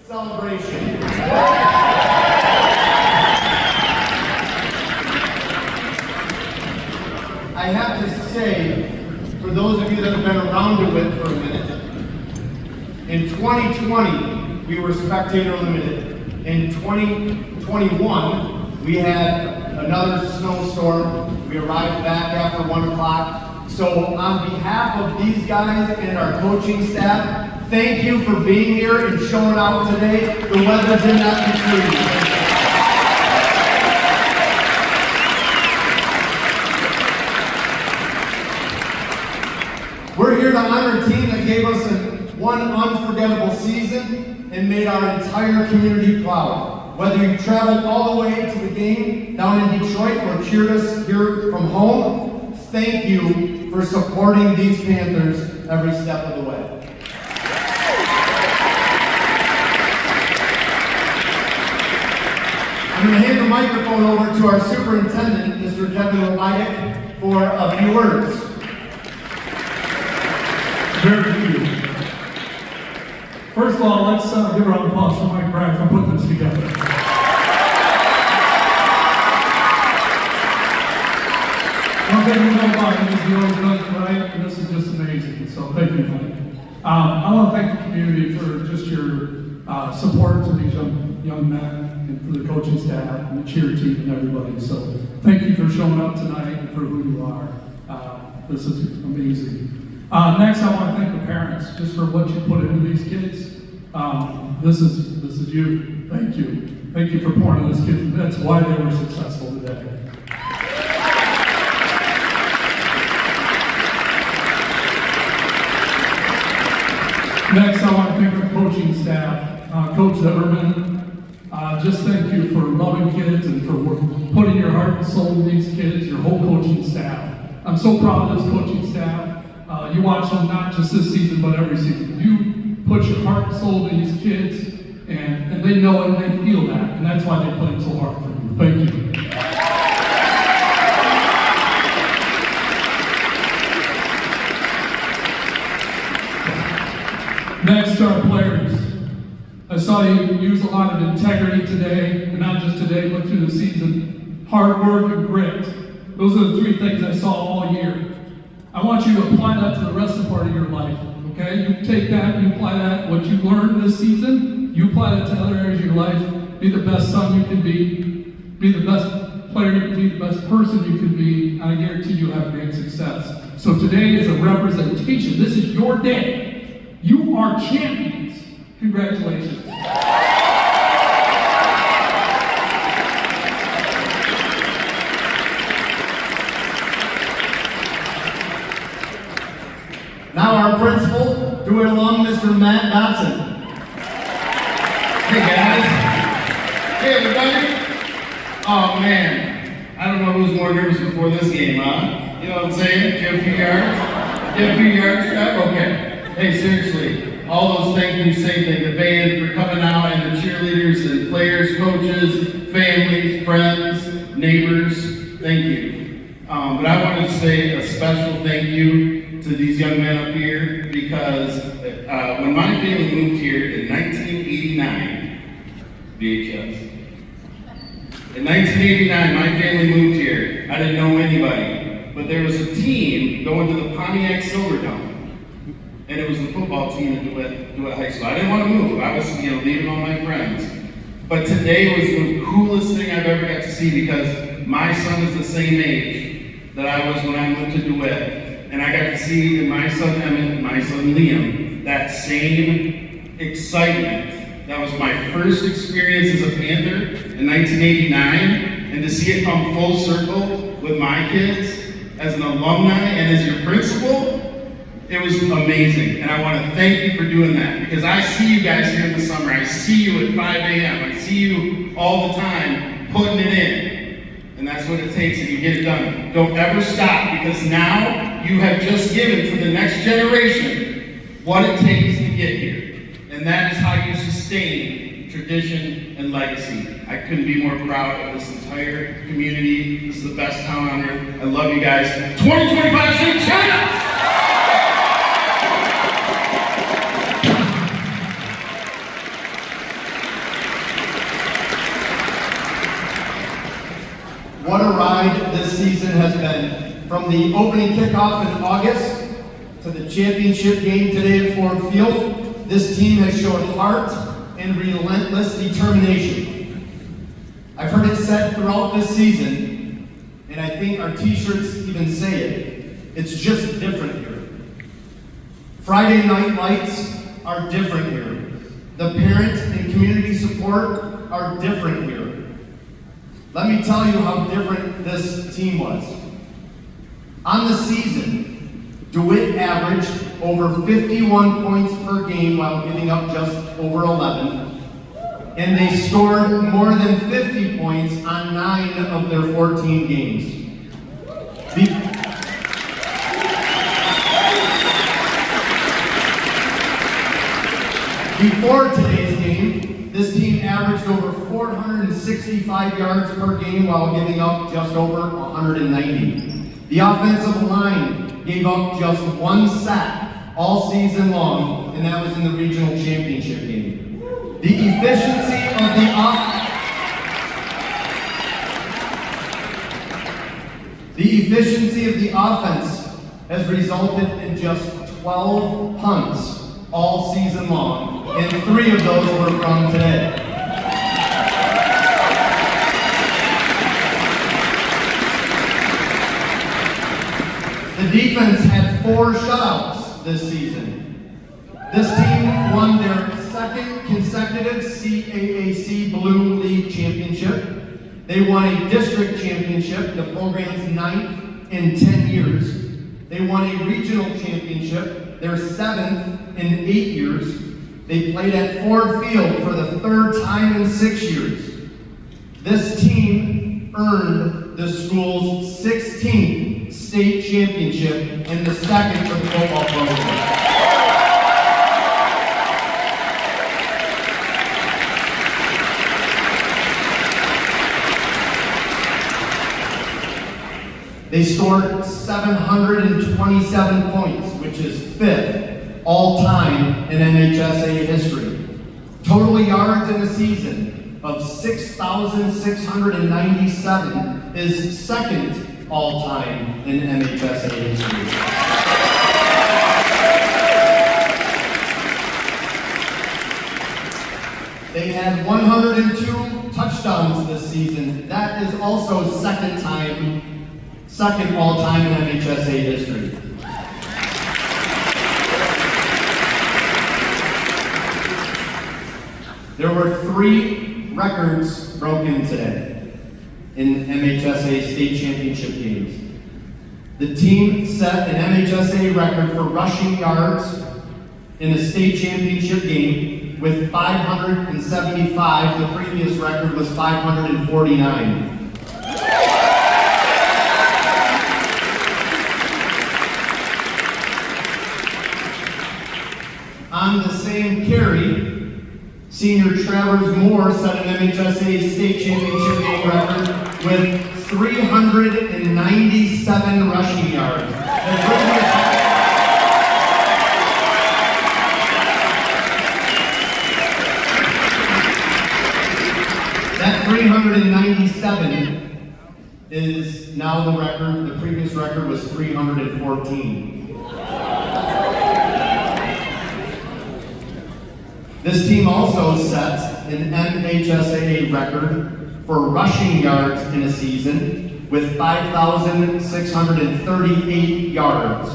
celebration. I have to say, for those of you that have been around DeWitt for a minute, in 2020, we were spectator limited. In 2021, we had another snowstorm. We arrived back after 1 o'clock. So on behalf of these guys and our coaching staff, thank you for being here and showing out today. The weather did not betray you. We're here to honor a team that gave us one unforgettable season and made our entire community proud. Whether you traveled all the way to the game down in Detroit or cheered us here from home, thank you for supporting these Panthers every step of the way. I'm going to hand the microphone over to our superintendent, Mr. Kevin Levitek, for a few words. Very few. First of all, let's give a round of applause for Mike Bragg for putting this together. One thing we know about him is he always does it right, and this is just amazing. So thank you, Mike. I want to thank the community for just your support to these young men, and for the coaching staff, and the cheer team, and everybody. So thank you for showing up tonight and for who you are. This is amazing. Next, I want to thank the parents just for what you put into these kids. This is you. Thank you. Thank you for pouring into these kids. That's why they were successful today. Next, I want to thank our coaching staff. Coach Zimmerman, just thank you for loving kids and for putting your heart and soul in these kids, your whole coaching staff. I'm so proud of this coaching staff. You watch them not just this season, but every season. You put your heart and soul in these kids, and they know it and they feel that, and that's why they played so hard for you. Thank you. Next, our players. I saw you use a lot of integrity today, and not just today, but through the season. Hard work and grit. Those are the three things I saw all year. I want you to apply that to the rest of the part of your life, okay? You take that, you apply that, what you learned this season, you apply that to other areas of your life. Be the best son you can be the best player you can be, the best person you can be. I guarantee you'll have great success. So today is a representation. This is your day. You are champions. Congratulations. Now our principal, DeWitt alum, Mr. Matt Dotson. Hey guys. Hey everybody. Oh man, I don't know who's more nervous before this game, huh? You know what I'm saying? Do you have a few yards? Do you have a few yards? Okay. Hey, seriously, all those thank you, same thing. The band for coming out, and the cheerleaders, and players, coaches, families, friends, neighbors, thank you. But I wanted to say a special thank you to these young men up here, because when my family moved here in 1989, VHS. In 1989, my family moved here. I didn't know anybody, but there was a team going to the Pontiac Silverdome, and it was the football team at DeWitt High School. I didn't want to move. I was, leaving all my friends. But today was the coolest thing I've ever got to see, because my son is the same age that I was when I moved to DeWitt. And I got to see in my son Emmett and my son Liam that same excitement. That was my first experience as a Panther in 1989, and to see it come full circle with my kids as an alumni and as your principal, it was amazing. And I want to thank you for doing that, because I see you guys here in the summer. I see you at 5 a.m. I see you all the time putting it in. And that's what it takes, and you get it done. Don't ever stop, because now you have just given to the next generation what it takes to get here. And that is how you sustain tradition and legacy. I couldn't be more proud of this entire community. This is the best town on earth. I love you guys. 2025 state champions! What a ride this season has been. From the opening kickoff in August to the championship game today at Ford Field, this team has shown heart and relentless determination. I've heard it said throughout this season, and I think our t-shirts even say it, it's just different here. Friday night lights are different here. The parent and community support are different here. Let me tell you how different this team was. On the season, DeWitt averaged over 51 points per game while giving up just over 11. And they scored more than 50 points on 9 of their 14 games. Before today's game, this team averaged over 465 yards per game while giving up just over 190. The offensive line gave up just 1 sack all season long, and that was in the regional championship game. The efficiency of the offense has resulted in just 12 punts all season long, and 3 of those were from today. The defense had 4 shutouts this season. This team won their 2nd consecutive CAAC Blue League championship. They won a district championship, the program's 9th in 10 years. They won a regional championship, their 7th in 8 years. They played at Ford Field for the 3rd time in 6 years. This team earned the school's 16th state championship and the 2nd for the football program. They scored 727 points, which is 5th all-time in MHSA history. Total yards in a season of 6,697 is 2nd all-time in MHSA history. They had 102 touchdowns this season. That is also 2nd all-time in MHSA history. There were 3 records broken today in MHSA state championship games. The team set an MHSA record for rushing yards in a state championship game with 575. The previous record was 549. On the same carry, senior Travers Moore set an MHSA state championship game record with 397 rushing yards. That 397 is now the record. The previous record was 314. This team also set an MHSA record for rushing yards in a season with 5,638 yards.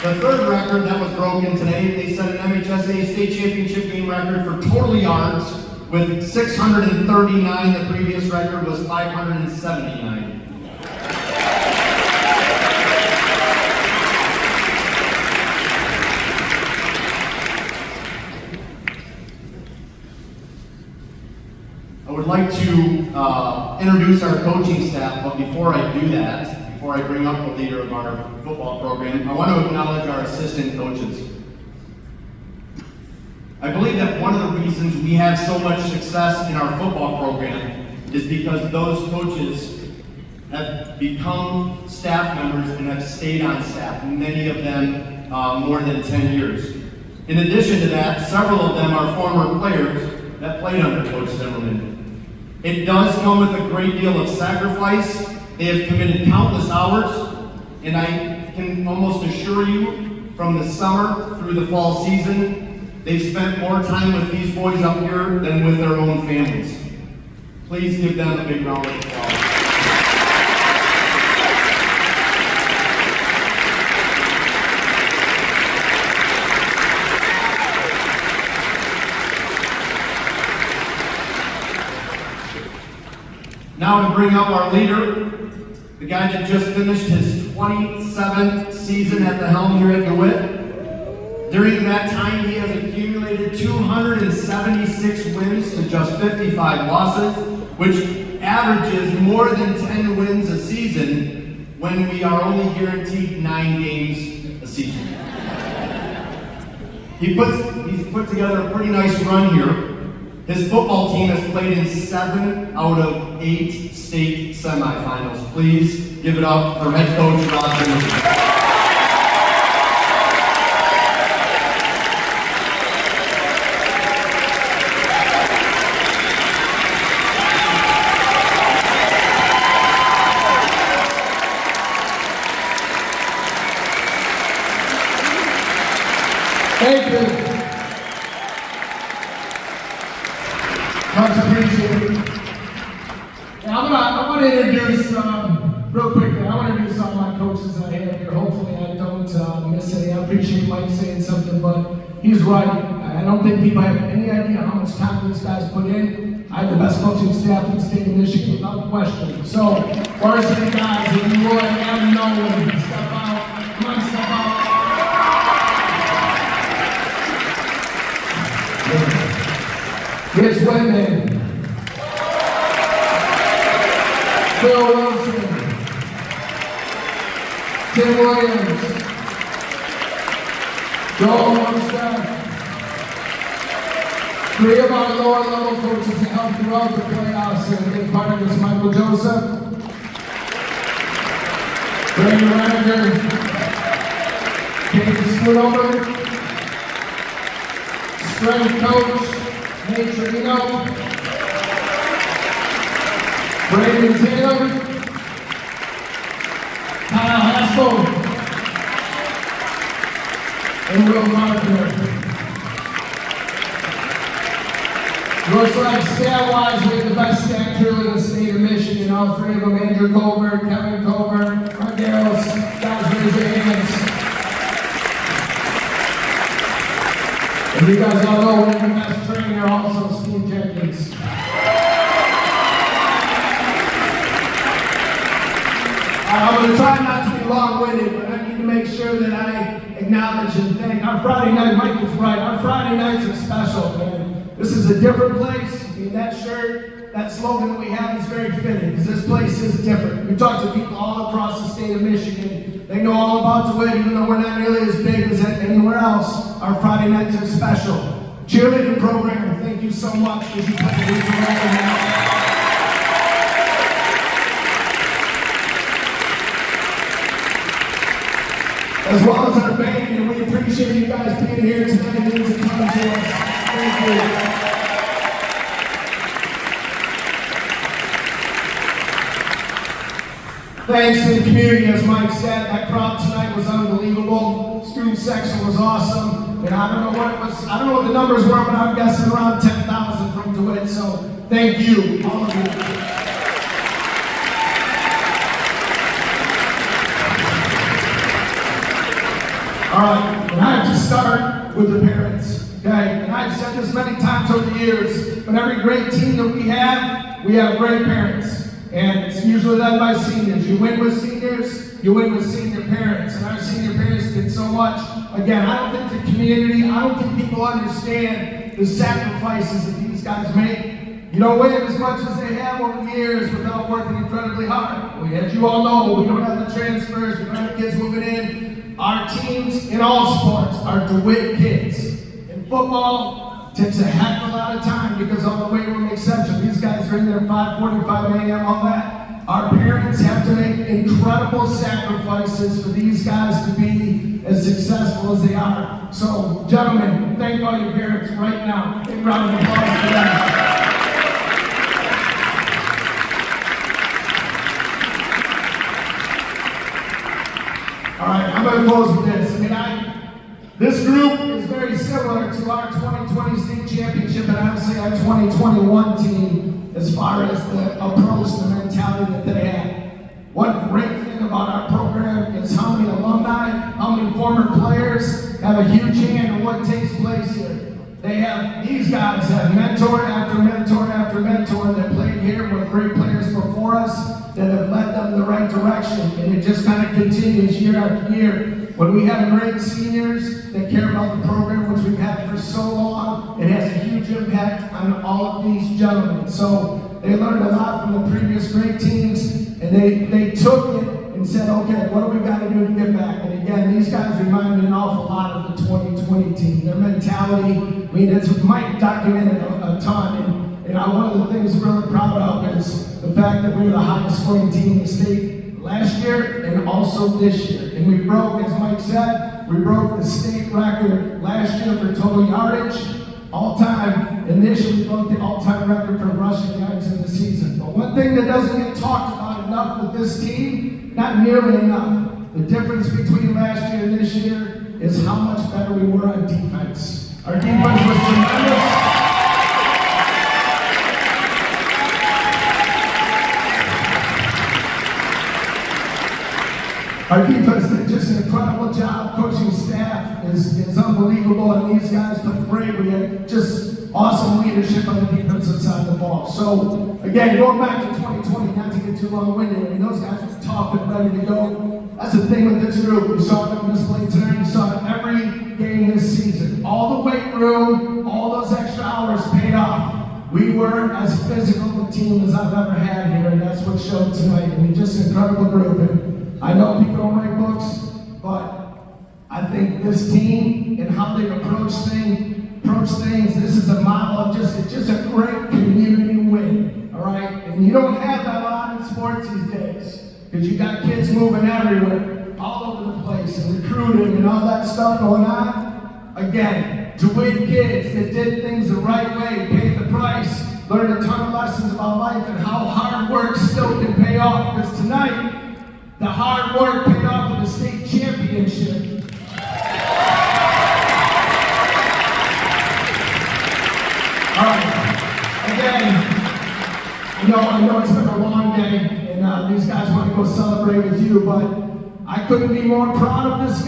The 3rd record that was broken today, they set an MHSA state championship game record for total yards with 639. The previous record was 579. I would like to introduce our coaching staff, but before I do that, before I bring up the leader of our football program, I want to acknowledge our assistant coaches. I believe that one of the reasons we have so much success in our football program is because those coaches have become staff members and have stayed on staff, many of them more than 10 years. In addition to that, several of them are former players that played under Coach Zimmerman. It does come with a great deal of sacrifice. They have committed countless hours, and I can almost assure you, from the summer through the fall season, they've spent more time with these boys up here than with their own families. Please give them a big round of applause. Now to bring up our leader, the guy that just finished his 27th season at the helm here at DeWitt. During that time, he has accumulated 276 wins to just 55 losses, which averages more than 10 wins a season when we are only guaranteed 9 games a season. He's put together a pretty nice run here. His football team has played in 7 out of 8 state semifinals. Please give it up for head coach Rob Zimmerman. Thank you. Much appreciated. Yeah, I want to introduce, real quickly, I want to introduce all my coaches I have here. Hopefully I don't miss any. I appreciate Mike saying something, but he's right. I don't think people have any idea how much time these guys put in. I have the best coaching staff in the state of Michigan, without question. So, varsity guys, if you would, let them know, step out. Come on, step out. Rich Wendman, Phil Wilson, Tim Williams, Joel Longstaff, 3 of our lower level coaches to help throughout the playoffs and big part of this, Michael Joseph, Brandon Reniger, David Squitover, strength coach, Nate Trevino, Brandon Taylor, Kyle Haskell, and Will Marker. Looks like stat-wise, we have the best stat crew in the state of Michigan. All 3 of them, Andrew Colbert, Kevin Colbert, Mark Garros, guys raise your hands. And you guys all know we're the best trainer, also Steve Jenkins. I'm going to try not to be long-winded, but I need to make sure that I acknowledge and thank our Friday night. Mike is right. Our Friday nights are special, man. This is a different place. I mean, that shirt, that slogan that we have is very fitting, because this place is different. We talk to people all across the state of Michigan. They know all about DeWitt, even though we're not nearly as big as anywhere else. Our Friday nights are special. Cheerleading program, thank you so much for you put the week around. As well as our band, and we appreciate you guys being here tonight. It means a ton to us. Thank you. Thanks to the community, as Mike said, that crowd tonight was unbelievable. Student section was awesome. And I don't know what the numbers were, but I'm guessing around 10,000 from DeWitt. So thank you, all of you. All right, and I have to start with the parents, okay? And I've said this many times over the years, but every great team that we have great parents. And it's usually led by seniors. You win with seniors, you win with senior parents. And our senior parents did so much. Again, I don't think the community, I don't think people understand the sacrifices that these guys make. You don't win as much as they have over the years without working incredibly hard. Well, as you all know, we don't have the transfers, we don't have kids moving in. Our teams in all sports are DeWitt kids. In football, takes a heck of a lot of time because of the weight room exception. These guys are in there 5:45 a.m., all that. our parents have to make incredible sacrifices for these guys to be as successful as they are. So, gentlemen, thank all your parents right now. Big round of applause for them. All right, I'm going to close with this. This group is very similar to our 2020 state championship and honestly our 2021 team as far as the approach, the mentality that they had. One great thing about our program is how many alumni, how many former players have a huge hand in what takes place here. These guys have mentor after mentor after mentor that played here with great players before us that have led them in the right direction, and it just kind of continues year after year. When we have great seniors that care about the program, which we've had for so long, it has a huge impact on all of these gentlemen. So they learned a lot from the previous great teams, and they took it and said, okay, what do we got to do to get back? And again, these guys remind me an awful lot of the 2020 team. Their mentality, it's Mike documented a ton, and one of the things we're really proud of is the fact that we were the highest scoring team in the state last year and also this year. And we broke, as Mike said, we broke the state record last year for total yardage, all-time, and this year we broke the all-time record for rushing yards in the season. But one thing that doesn't get talked about enough with this team, not nearly enough, the difference between last year and this year is how much better we were on defense. Our defense was tremendous. Our defense did just an incredible job. Coaching staff is unbelievable, and these guys played great. We had just awesome leadership on the defensive side of the ball. So, again, going back to 2020, not to get too long-winded, those guys were tough and ready to go. That's the thing with this group. We saw it on display tonight. You saw it every game this season. All the weight room, all those extra hours paid off. We were as physical a team as I've ever had here, and that's what showed tonight. Just an incredible group. And I know people don't write books, but I think this team and how they approach things, this is a model of it's just a great community win, all right? And you don't have that a lot in sports these days, because you got kids moving everywhere, all over the place, and recruiting and all that stuff going on. Again, DeWitt kids that did things the right way, paid the price, learned a ton of lessons about life and how hard work still can pay off, because tonight, the hard work paid off in the state championship. All right. Again, I know it's been a long day, and these guys want to go celebrate with you, but I couldn't be more proud of these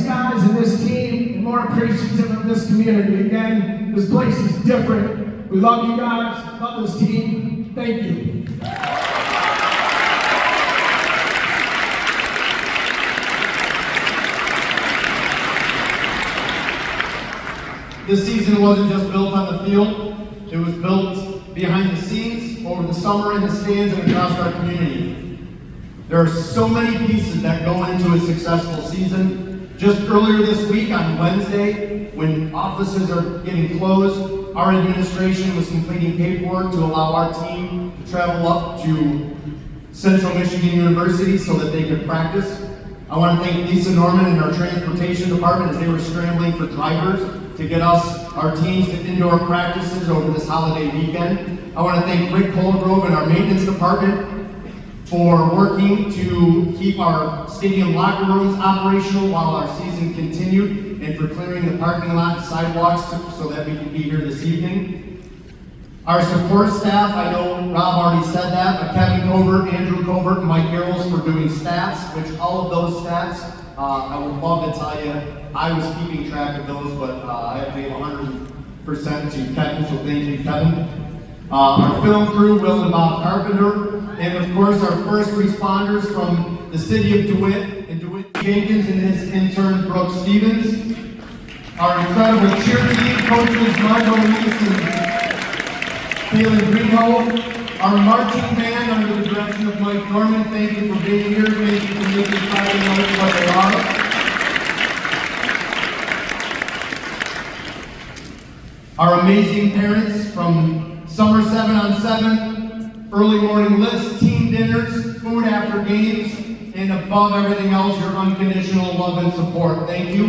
guys and this team, and more appreciative of this community. Again, this place is different. We love you guys, love this team. Thank you. This season wasn't just built on the field, it was built behind the scenes, over the summer in the stands and across our community. There are so many pieces that go into a successful season. Just earlier this week on Wednesday, when offices are getting closed, our administration was completing paperwork to allow our team to travel up to Central Michigan University so that they could practice. I want to thank Lisa Norman and our transportation department as they were scrambling for drivers to get our teams to indoor practices over this holiday weekend. I want to thank Rick Colgrove and our maintenance department for working to keep our stadium locker rooms operational while our season continued, and for clearing the parking lot and sidewalks so that we can be here this evening. Our support staff, I know Rob already said that, but Kevin Covert, Andrew Covert, and Mike Garrels for doing stats, which all of those stats, I would love to tell you, I was keeping track of those, but I have to give 100% to Kevin, so thank you, Kevin. Our film crew, Will and Bob Carpenter, and of course our first responders from the city of DeWitt, and DeWitt Jenkins and his intern, Brooke Stevens. Our incredible cheer team, coaches Margo Reese and Kaylin Greenhold. Our marching band under the direction of Mike Norman, thank you for being here, thank you for making Friday nights what they are. Our amazing parents from Summer 7 on 7, early morning lifts, team dinners, food after games, and above everything else, your unconditional love and support. Thank you.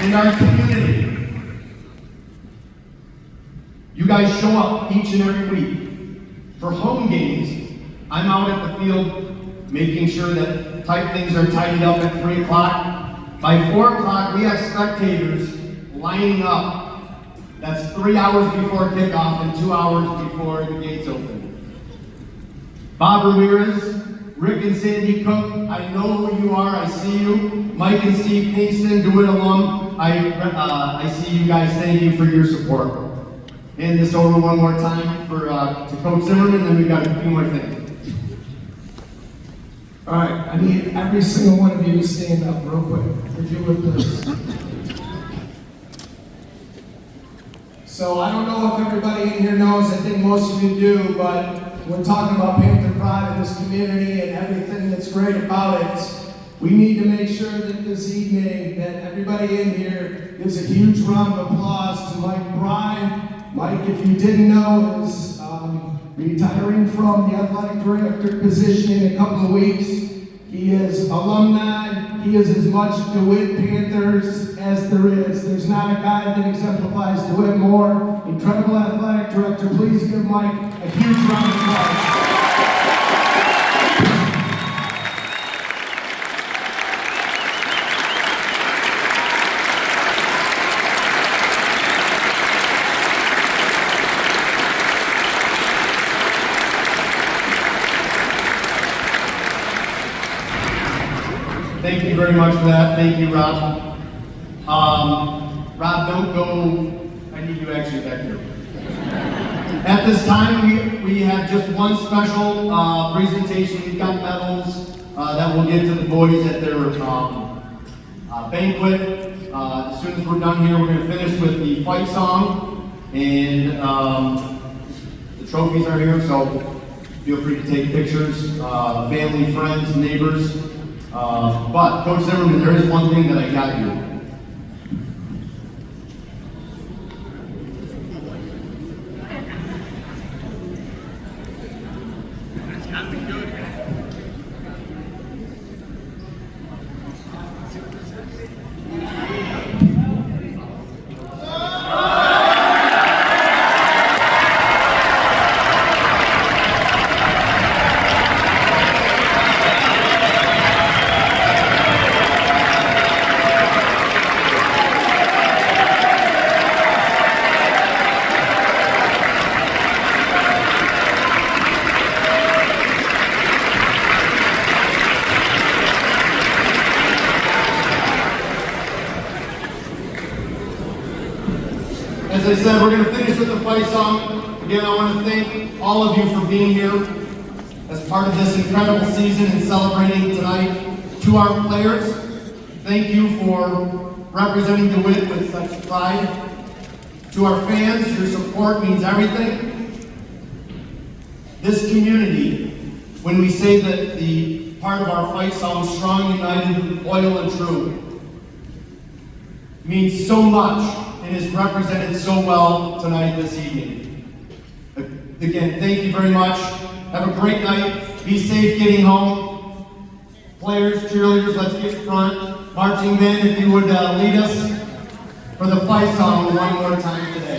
In our community, you guys show up each and every week. For home games, I'm out at the field making sure that tight things are tidied up at 3 o'clock. By 4 o'clock, we have spectators lining up. That's 3 hours before kickoff and 2 hours before the gates open. Bob Ramirez, Rick and Sandy Cook, I know who you are, I see you. Mike and Steve Kingston, DeWitt alum, I see you guys, thank you for your support. Hand this over one more time to Coach Zimmerman, then we've got a few more things. All right, I need every single one of you to stand up real quick. Would you with this? So I don't know if everybody in here knows, I think most of you do, but we're talking about Panther Pride in this community and everything that's great about it. We need to make sure that this evening that everybody in here gives a huge round of applause to Mike Bryan. Mike, if you didn't know, is retiring from the athletic director position in a couple of weeks. He is alumni. He is as much DeWitt Panthers as there is. There's not a guy that exemplifies DeWitt more. Incredible athletic director. Please give Mike a huge round of applause. Thank you very much for that. Thank you, Rob. Rob, don't go. I need you actually back here. At this time, we have just one special presentation. We've got medals that we'll give to the boys at their banquet. As soon as we're done here, we're going to finish with the fight song, and the trophies are here, so feel free to take pictures, family, friends, neighbors. But Coach Zimmerman, there is one thing that I got you. As I said, we're going to finish with the fight song. Again, I want to thank all of you for being here as part of this incredible season and celebrating tonight. To our players, thank you for representing DeWitt with such pride. To our fans, your support means everything. This community, when we say that the part of our fight song, Strong, United, Loyal, and True, means so much and is represented so well tonight, this evening. Again, thank you very much. Have a great night. Be safe getting home. Players, cheerleaders, let's get front. Marching band, if you would lead us for the fight song one more time today.